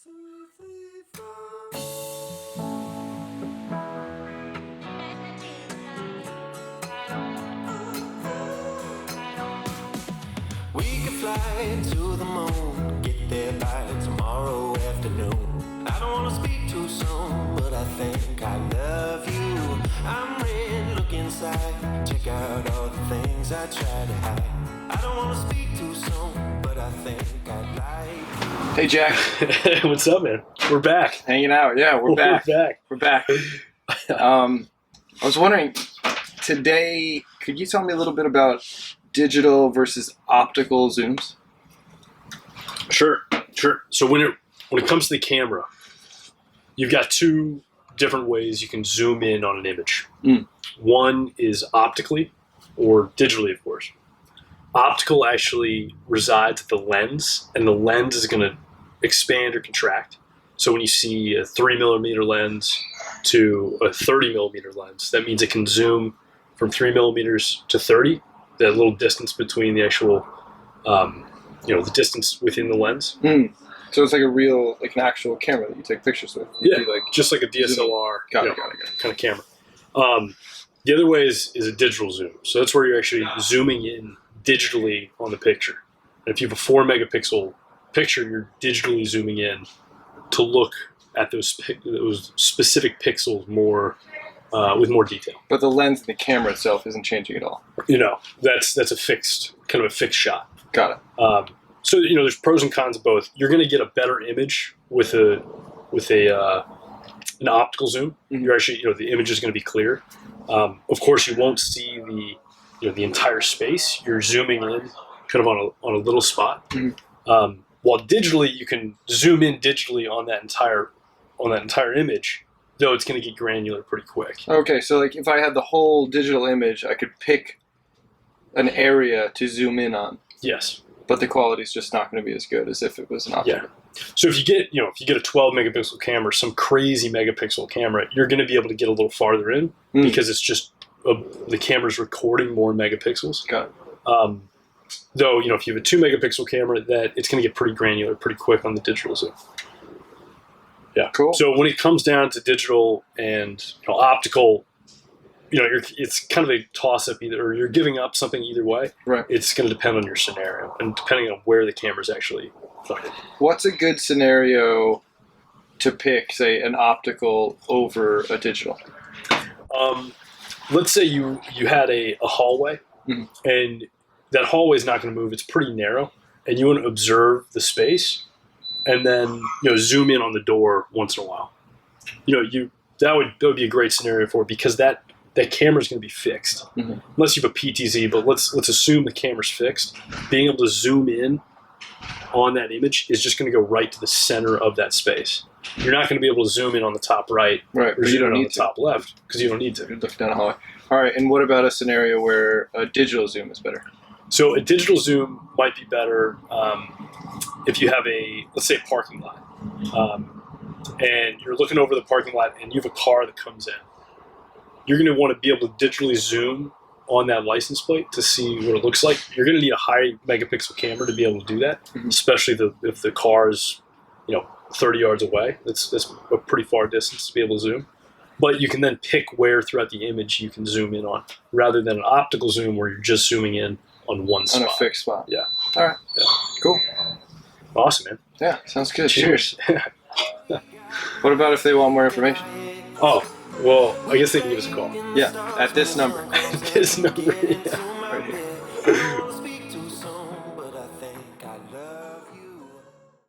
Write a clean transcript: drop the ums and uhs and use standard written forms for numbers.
Two, three, four. We could fly to the moon, get there by tomorrow afternoon. I don't wanna speak too soon, but I think I love you. I'm ready, look inside, check out all the things I try to hide. I don't wanna speak too soon, but I think I like. Hey, Jack. What's up, man? We're back. Hanging out. Yeah, we're back. We're back. I was wondering, today, could you tell me a little bit about digital versus optical zooms? Sure. So when it comes to the camera, you've got two different ways you can zoom in on an image. One is optically or digitally, of course. Optical actually resides at the lens, and the lens is going to expand or contract. So when you see a 3mm lens to a 30mm lens, that means it can zoom from 3mm to 30. That little distance between the actual, the distance within the lens. So it's like an actual camera that you take pictures with. Just like a DSLR Got it. kind of camera. The other way is a digital zoom. So that's where you're actually zooming in digitally on the picture. And if you have a 4-megapixel picture, you're digitally zooming in to look at those specific pixels more with more detail. But the lens in the camera itself isn't changing at all. That's a fixed shot. Got it. So there's pros and cons of both. You're going to get a better image with an optical zoom. Mm-hmm. You're actually the image is going to be clear. Of course, you won't see the entire space. You're zooming in kind of on a little spot. Mm-hmm. While digitally, you can zoom in digitally on that entire image, though it's going to get granular pretty quick. Okay, so like if I had the whole digital image, I could pick an area to zoom in on. Yes. But the quality is just not going to be as good as if it was an optical. Yeah. So if you get a 12-megapixel camera, some crazy megapixel camera, you're going to be able to get a little farther in because it's just the camera's recording more megapixels. Got it. Though if you have a 2-megapixel camera, that it's going to get pretty granular pretty quick on the digital zoom. Yeah. Cool. So when it comes down to digital and optical, it's kind of a toss-up or you're giving up something either way. Right. It's going to depend on your scenario and depending on where the camera's actually pointed. What's a good scenario to pick, say, an optical over a digital? Let's say you had a hallway, and that hallway is not going to move. It's pretty narrow, and you want to observe the space, and then zoom in on the door once in a while. That would be a great scenario for it because that camera is going to be fixed, unless you have a PTZ. But let's assume the camera's fixed. Being able to zoom in on that image is just going to go right to the center of that space. You're not going to be able to zoom in on the top right, right? Or zoom in on the top left because you don't need to. You're looking down a hallway. All right, and what about a scenario where a digital zoom is better? So a digital zoom might be better if you have let's say a parking lot, and you're looking over the parking lot and you have a car that comes in. You're going to want to be able to digitally zoom on that license plate to see what it looks like. You're going to need a high megapixel camera to be able to do that, especially if the car is 30 yards away. That's a pretty far distance to be able to zoom. But you can then pick where throughout the image you can zoom in on, rather than an optical zoom where you're just zooming in on one spot. On a fixed spot. Yeah. All right. Yeah. Cool. Awesome, man. Yeah, sounds good. Cheers. What about if they want more information? Oh, well, I guess they can give us a call. Yeah, at this number. This number, yeah. Right here. Speak too soon.